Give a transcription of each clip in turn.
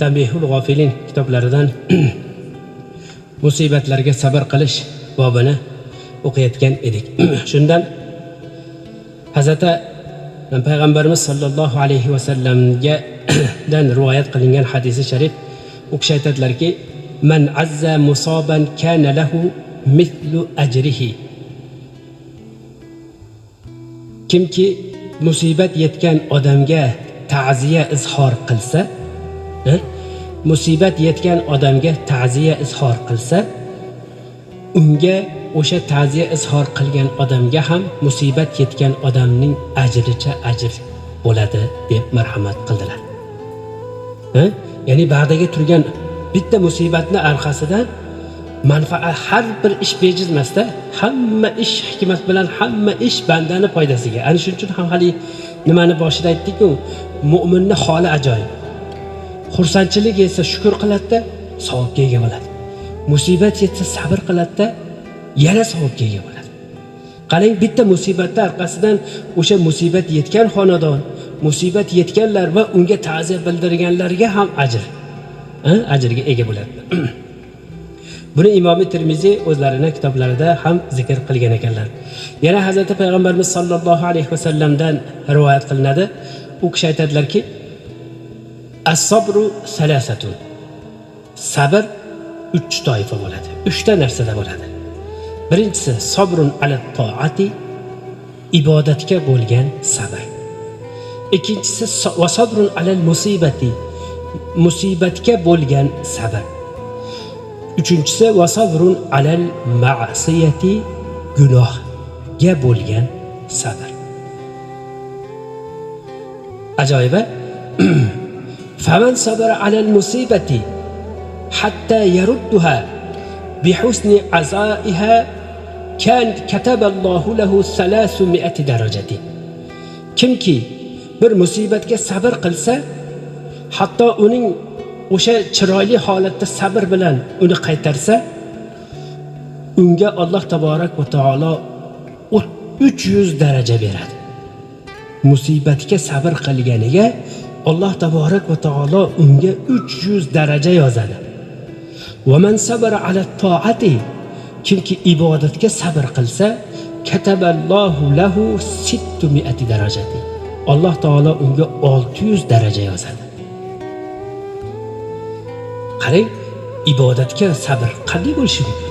Tanbihul G'ofilin kitoblaridan musibatlarga sabr qilish bobini o'qiyotgan edik. Shundan Hazrati Payg'ambarimiz sollallohu alayhi va sallamga dan rivoyat qilingan hadisi sharif u kishi aytadilarki, "Man azza musoban kana lahu mithlu ajrihi." Kimki musibat yetgan odamga ta'ziya izhor qilsa, musibat yetgan odamga ta'ziya izhor qilsa, unga o'sha ta'ziya izhor qilgan odamga ham musibat yetgan odamning ajricha ajr bo'ladi deb marhamat qildilar. Ya'ni bag'daga turgan bitta musibatni orqasidan manfaat, har bir ish bejizmasda, hamma ish hikmat bilan, hamma ish bandani foydasiga. Ana shuning uchun ham hali nimani boshida aytdik-ku, mu'minning holi ajoyib. Xursandchilik esa shukr qiladi-da, savobga ega bo'ladi. Musibat yetsa sabr qiladi-da, yana savobga ega bo'ladi. Qarang, bitta musibatning orqasidan o'sha musibat yetgan xonadon, musibat yetganlar va unga ta'ziya bildirganlarga ham ajrga ega bo'ladi. Buni Imom Tirmiziy o'zlarining kitoblarida ham zikr qilgan ekanlar. Yana Hazrati Payg'ambarimiz sollallohu alayhi va sallamdan rivoyat qilinadi. U kishi aytadilarki, "As-sabru salasatun." Sabr 3 toifa bo'ladi. 3 ta narsada bo'ladi. Birinchisi sabrun ala toati, ibodatga bo'lgan sabr. Ikkinchisi va sabrun ala musibati, musibatga bo'lgan sabr. Uchinchisi va sabrun alal ma'siyati, gunohga bo'lgan sabr. Ajoyib. Faman sabara alal musibati hatta yaruddaha bihusni azaiha kan kataballohu lahu 300 darajati. Kimki bir musibatga sabr qilsa, hatto uning o'sha chiroyli holatda sabr bilan uni qaytarsa, unga Alloh taborak va taolo 300 daraja beradi. Musibatga sabr qilganiga Alloh taborak va taolo unga 300 daraja yozadi. Va man sabara ala toati, kimki ibodatga sabr qilsa, kataballohu lahu 600 darajati. Alloh taolo unga 600 daraja yozadi. Qarang, ibodatga sabr qanday bo'lishi mumkin?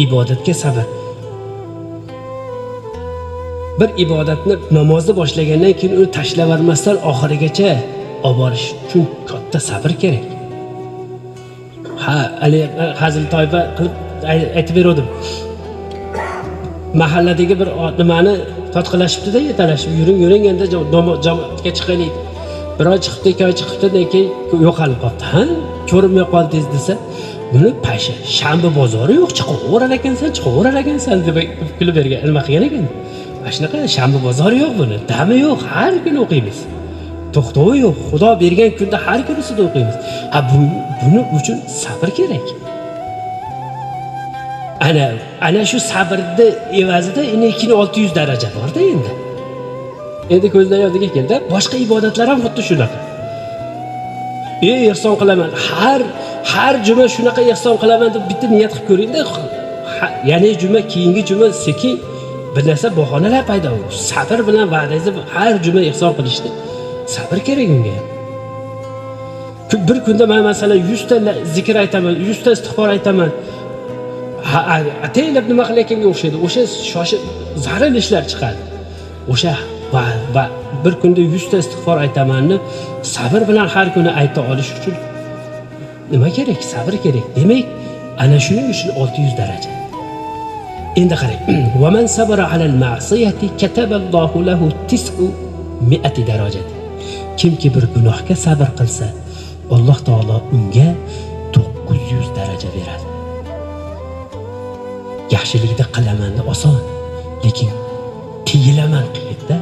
Ibodatga sabr. Bir ibodatni, namozni boshlagandan keyin uni tashlab yubormasdan oxirigacha olib borish uchun katta sabr kerak. Hazil toifa qilib aytib berdim. Mahalladagi bir nimani totqilashibdi-da, yetalashib yuring endi jamoatga chiqaylik. Bir oy chiqibdi, 2 oy chiqibdi, keyin yo'qolib qoldi. Ko'rinmay qoldi desa, buni pasha, shanba bozori yo'q, chiqaverar ekansan deb kulib bergan, nima qilgan ekan? Mana shunaqa shanba bozori yo'q buni, dami yo'q, har kuni o'qiymiz. To'xtovi yo'q, Xudo bergan kunda har kunisida o'qiymiz. Buni uchun sabr kerak. Ana shu sabrni evazida 2600 daraja bor-da endi. Endi ko'zdan yodiga keldi. Boshqa ibodatlar ham xuddi shunaqa. Ihson qilaman. Har juma shunaqa ihson qilaman deb bitta niyat qilib ko'ring-da. Ya'ni juma keyingi juma sekin bir narsa bahonalar paydo bo'ladi. Sabr bilan va'dangizni har juma ihson qilishni sabr kerak unga. Bir kunda men masalan 100 ta zikr aytaman, 100 ta istig'for aytaman. Ataylab nima qilayotganga o'xshaydi. O'sha shoshib zaril ishlar chiqadi. O'sha va bir kunda 100 ta istig'for aytamanni sabr bilan har kuni ayta olish uchun nima kerak? Sabr kerak. Demak, ana shuning uchun 600 daraja. Endi qarang. Va man sabara alal ma'siyati kataballohu lahu 900 darajati. Kimki bir gunohga sabr qilsa, Alloh taolo unga 900 daraja beradi. Yaxshilikda qilaman oson, lekin tiyilaman qiyin-da.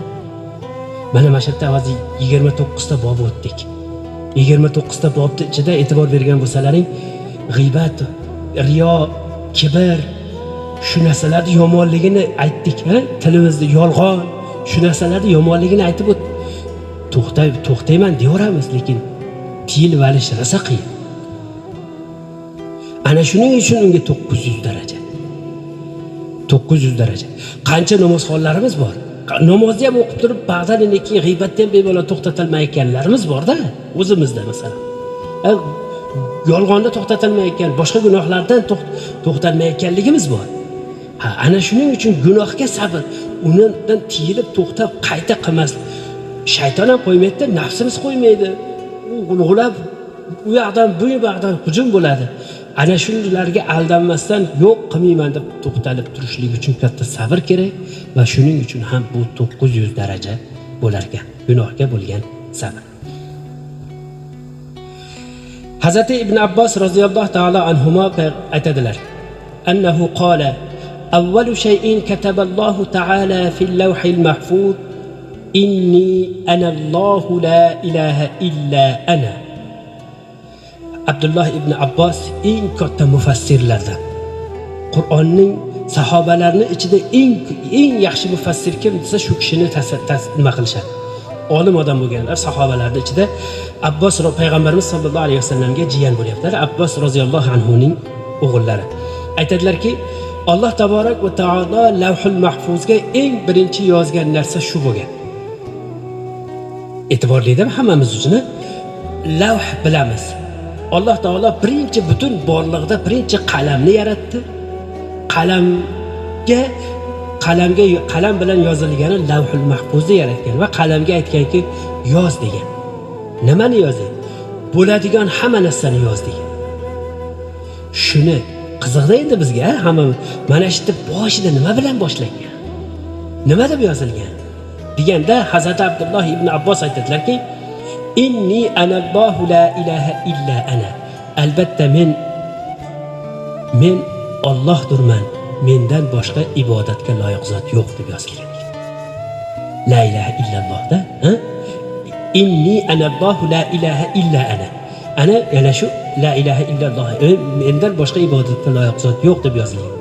Mana yerda hozir 29 ta bob o'tdik. 29 ta bobning ichida e'tibor bergan bo'lsalaring, g'iybat, riyo, kibr, shu narsalarning yomonligini aytdik, tilimizda yolg'on, shu narsalarning yomonligini aytib to'xtayman deyaveramiz, lekin tiyilib olish rosa qiyin. Ana shuning uchun unga 900 daraja. 900 daraja. Qancha namozxonlarimiz bor. Namozni ham o'qib turib, ba'zan lekin g'iybatdan bemalol to'xtatilmayotganlarimiz bor-da, o'zimizda masalan. Yolg'onda to'xtatilmayotgan, boshqa gunohlardan to'xtalmayotganligimiz bor. Ana shuning uchun gunohga sabr, undan tiyilib to'xtab qayta qilmas. Shayton ham qo'ymaydi, nafsimiz qo'ymaydi. U g'ulg'ulab u yoqdan bu yoqdan hujum bo'ladi. Ana shularga aldanmasdan yo'q qilmayman deb to'xtalib turishlik uchun katta sabr kerak va shuning uchun ham bu 900 daraja bo'lar ekan. Gunohga bo'lgan sabr. Hazrat Ibn Abbos roziyallohu ta'ala anhuma aytadilar: "Annahu qala: Awwalu shay'in kataballohu ta'ala fil lawhil mahfuz inni ana Allahu la ilaha illa ana." Abdullah ibn Abbos eng katta mufassirlardan. Qur'onning sahobalarning ichida eng yaxshi mufassir kim desa shu kishini nima qilishadi. Olim odam bo'lganlar sahobalarning ichida Abbos payg'ambarimiz sollallohu alayhi vasallamga jiyan bo'lyaptilar. Abbos roziyallohu anhuning o'g'illari. Aytadilarki, Alloh taborak va taolo Lavhul Mahfuzga eng birinchi yozgan narsa shu bo'lgan. E'tiborlidami hammamiz uchun? Lavh bilamiz. Alloh taolo birinchi butun borliqda birinchi qalamni yaratdi. Qalam bilan yozilgani Lavhul Mahfuzni yaratgan va qalamga aytganki, yoz degan. Nimani yozay? Bo'ladigan hamma narsani yoz degan. Shuni qiziqda endi bizga hamma mana shu boshida nima bilan boshlangan? Nima deb yozilgan? Deganda Hazrat Abdullah ibn Abbos aytadilarki, inni anallohu la ilaha illa ana. Albatta men Allohdurman. Mendan boshqa ibodatga loyiq zot yo'q deb yozilgan. La ilaha illallohda, inni anallohu la ilaha illa ana. Ana yana shu la ilaha illalloh. Mendan boshqa ibodatga loyiq zot yo'q deb yozilgan.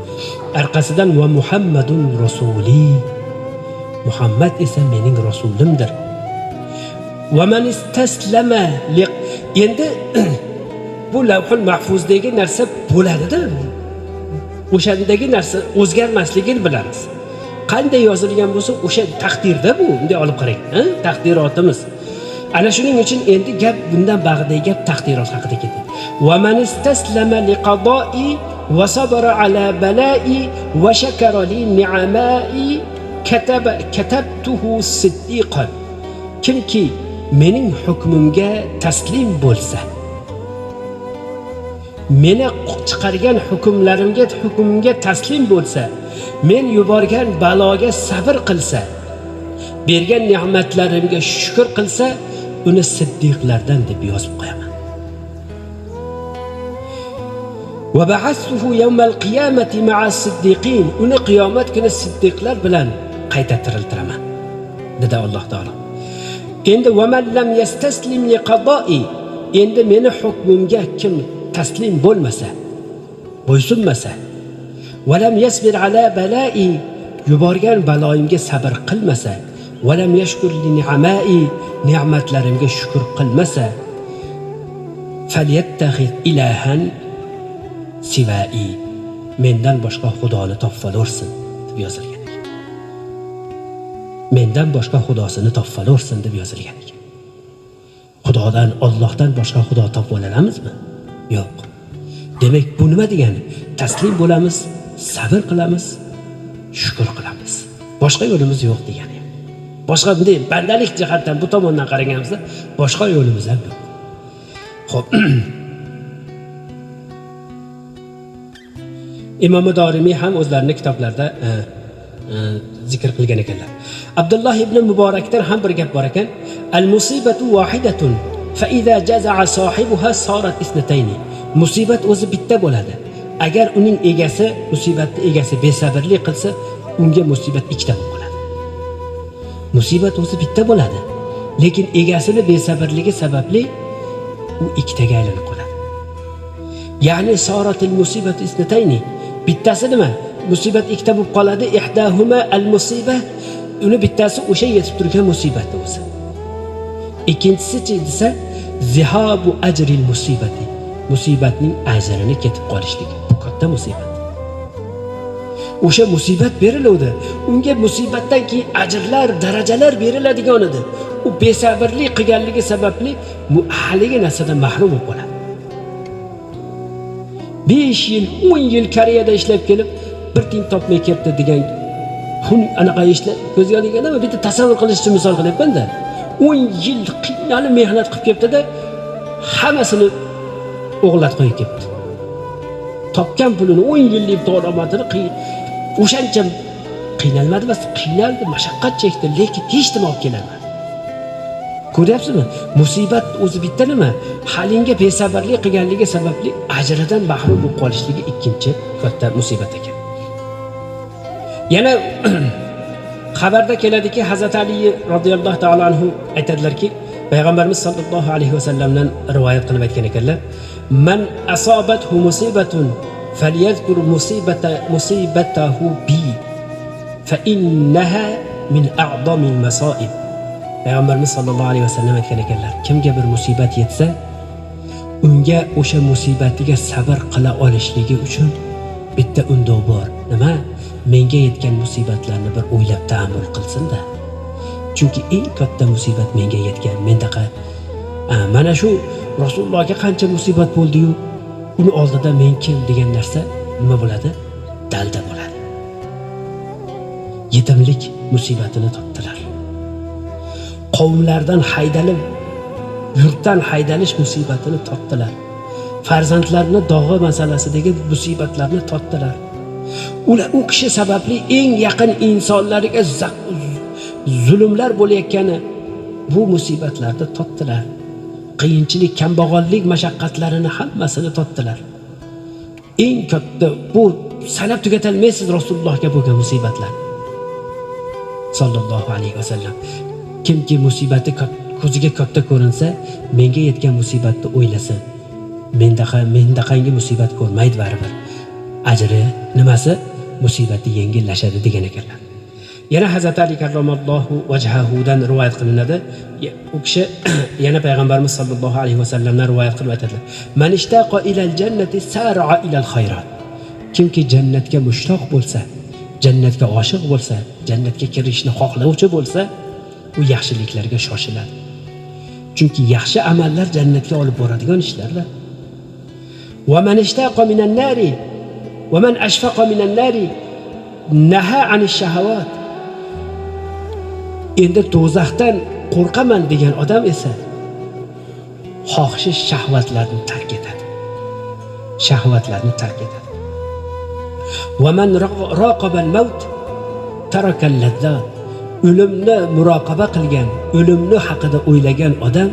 Orqasidan va Muhammadun rasuli. Muhammad esa mening rasulimdir. Va man istaslama endi bu Lavhul Mahfuzdagi narsa bo'ladi-da. O'shandagi narsa o'zgarmasligini bilamiz. Qanday yozilgan bo'lsa, o'sha taqdirda bu, bunday olib qarang, taqdirotimiz. Ana shuning uchun endi gap bundan bag'idagi gap taqdirot haqida ketadi. Va man istaslama liqada'i va sabara ala bala'i va shakara li ni'amai katabtuhu siddiqan. Kimki mening hukmimga taslim bo'lsa, meni chiqargan hukmimga taslim bo'lsa, men yuborgan baloga sabr qilsa, bergan ne'matlarimga shukr qilsa, uni siddiqlardan deb yozib qo'yaman. Va ba'athuhu yawmal qiyamati ma'a siddiqin. Uni qiyomat kuni siddiqlar bilan qayta tiriltiraman, dedi Alloh taolo. Endi va man lam yastaslim liqada'i. Endi meni hukmimga kim taslim bo'lmasa, bo'ysunmasa, va lam yasbir ala bala'i, yuborgan baloyimga sabr qilmasa, va lam yashkur li ni'amai, ne'matlarimga shukr qilmasa, falyattakhid ilahan sivai. Mendan boshqa xudoni topfaversin deb yozilgan ekan. Mendan boshqa xudosini topfaversin deb yozilgan ekan. Xudodan, Allohdan boshqa xudo topib olamizmi? Yo'q. Demak, bu nima degani? Taslim bo'lamiz, sabr qilamiz, shukr qilamiz. Boshqa yo'limiz yo'q degani. Boshqa bunday bandalik jihatdan bu tomondan qaraganimizda boshqa yo'limiz ham yo'q. Xo'p. Imom Dorimiy ham o'zlarining kitoblarida zikr qilgan ekanlar. Abdullah ibn Muborakdan ham bir gap bor ekan. Al-musibatu wahidatun fa idza jaza'a sohibuha sarat isnatayn. Musibat o'zi bitta bo'ladi. Agar uning egasi, musibatning egasi besabrlik qilsa, unga musibat ikkita bo'lib qoladi. Musibat o'zi bitta bo'ladi, lekin egasini besabrligi sababli u ikkitaga aylanib qoladi. Ya'ni saratil musibatu isnatayn. Bittasi nima? Musibat ikkita bo'lib qoladi. Ihdahuma al-musiba. Uni bittasi o'sha yetib turgan musibat o'zi. Ikkinchisi desa zihabu ajril musibati. Musibatning ajrini ketib qolishligi. Bu katta musibat. O'sha musibat beriladi. Unga musibatdan keyin ajrlar, darajalar beriladigan edi. U besabrlik qilganligi sababli haligi narsadan mahrum bo'lib qoladi. 5 yil, 10 yil Koreyada ishlab kelib, bir tiyin topmay ketdi degan anaqa ishlar ko'zga olinganmi? Bitta tasavvur qilish uchun misol qilyapman-da. 10 yil qiynalib mehnat qilib ketdi-da, hammasini o'g'irlatib qo'yib ketdi. Topgan pulini 10 yillik daromadini o'shancha qiynalmadi, bas qiynaldi, mashaqqat chekdi, lekin hech nima olib kelmadi. Ko'ryapsizmi? Musibat o'zi bitta nima? Halinga besabrlik qilganligi sababli ajridan mahrum bo'lib qolishligi ikkinchi katta musibat ekan. Yana xabarda keladiki, Hazrat Ali radhiyallohu ta'ala anhu aytadilarki, Payg'ambarimiz sollallohu alayhi vasallamdan rivoyat qilib aytgan ekanlar: "Man asobathu musibatun falyazkur musibatahu bi fa innaha min a'zamil masoib." Payg'ambarimiz sollallohu alayhi vasallam aytgan ekanlar, kimga bir musibat yetsa, unga o'sha musibatiga sabr qila olishligi uchun bitta undov bor. Nima? Menga yetgan musibatlarni bir o'ylab ta'ammul qilsin-da. Chunki eng katta musibat menga yetgan. Mendaqa mana shu Rasulullohga qancha musibat bo'ldi-yu, uni oldida men kim degan narsa nima bo'ladi? Dalda bo'ladi. Yetimlik musibatini topdilar. Qavmlardan haydalib, yurtdan haydalish musibatini topdilar. Farzandlarni dog'i masalasidagi musibatlarni topdilar. Ular u kishi sababli eng yaqin insonlarga zulmlar bo'layotgani bu musibatlarni topdilar. Qiyinchilik, kambag'allik mashaqqatlarini hammasini topdilar. Eng katta bu sanab tugatilmaysiz Rasulullohga bo'lgan musibatlar. Sallallohu alayhi vasallam. Kimki musibati ko'ziga katta ko'rinsa, menga yetgan musibatni o'ylasin. Mendaqangi musibat ko'rmaydi baribir. Ajri nimasi? Musibati yengillashadi degan ekanlar. Yana Hazrat Ali karramallohu vajhahudan rivoyat qilinadi. U kishi yana Payg'ambarimiz sollallohu alayhi vasallamdan rivoyat qilib aytadilar: "Man ishtaqa ilal jannati sar'a ilal khayrat." Kimki jannatga mushtoq bo'lsa, jannatga oshiq bo'lsa, jannatga kirishni xohlovchi bo'lsa, u yaxshiliklarga shoshiladi. Chunki yaxshi amallar jannatga olib boradigan ishlardir. "Va man ishtaqa minan nari va man ashfaqa minan nari naha anish shahawat." Endi do'zaxdan qo'rqaman degan odam esa xohish shahvatlarni tark etadi. Shahvatlarni tark etadi. "Va man raqaba al-maut taraka al-lazzat." O'limni muroqaba qilgan, o'limni haqida o'ylagan odam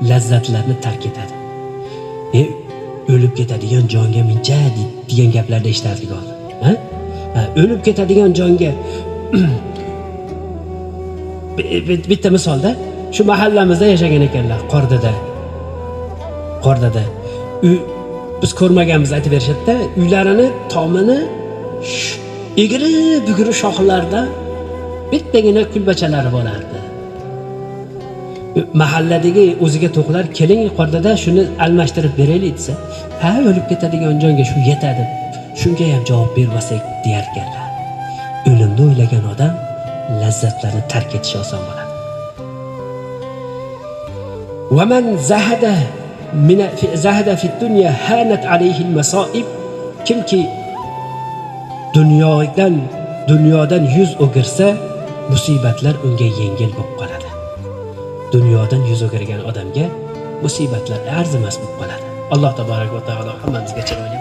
lazzatlarni tark etadi. O'lib ketadigan jonga mincha degan gaplarni eshitardik hozir. O'lib ketadigan jonga bitta misolda shu mahallamizda yashagan ekanlar, Qordada. Biz ko'rmaganmiz aytib berishadi-da, uylarining tomini egri-bugri shoxlarda bittagina kulbachalari bo'lardi. Mahalladagi o'ziga to'qlar, keling Qordada shuni almashtirib beraylik desa, ha, o'lib ketadigan jonga shu yetadi. Shunga ham javob bermasak deyar ekanlar. O'limni o'ylagan odam lazzatlarni tark etishi oson bo'ladi. "Va man zahada fi dunya hanat alayhi al-masaib." Kimki dunyodan yuz o'girsa, musibatlar unga yengil bo'lib qoladi. Dunyodan yuz o'girgan odamga musibatlar arzimas bo'lib qoladi. Alloh taborak va taolo hammamizga chiroyli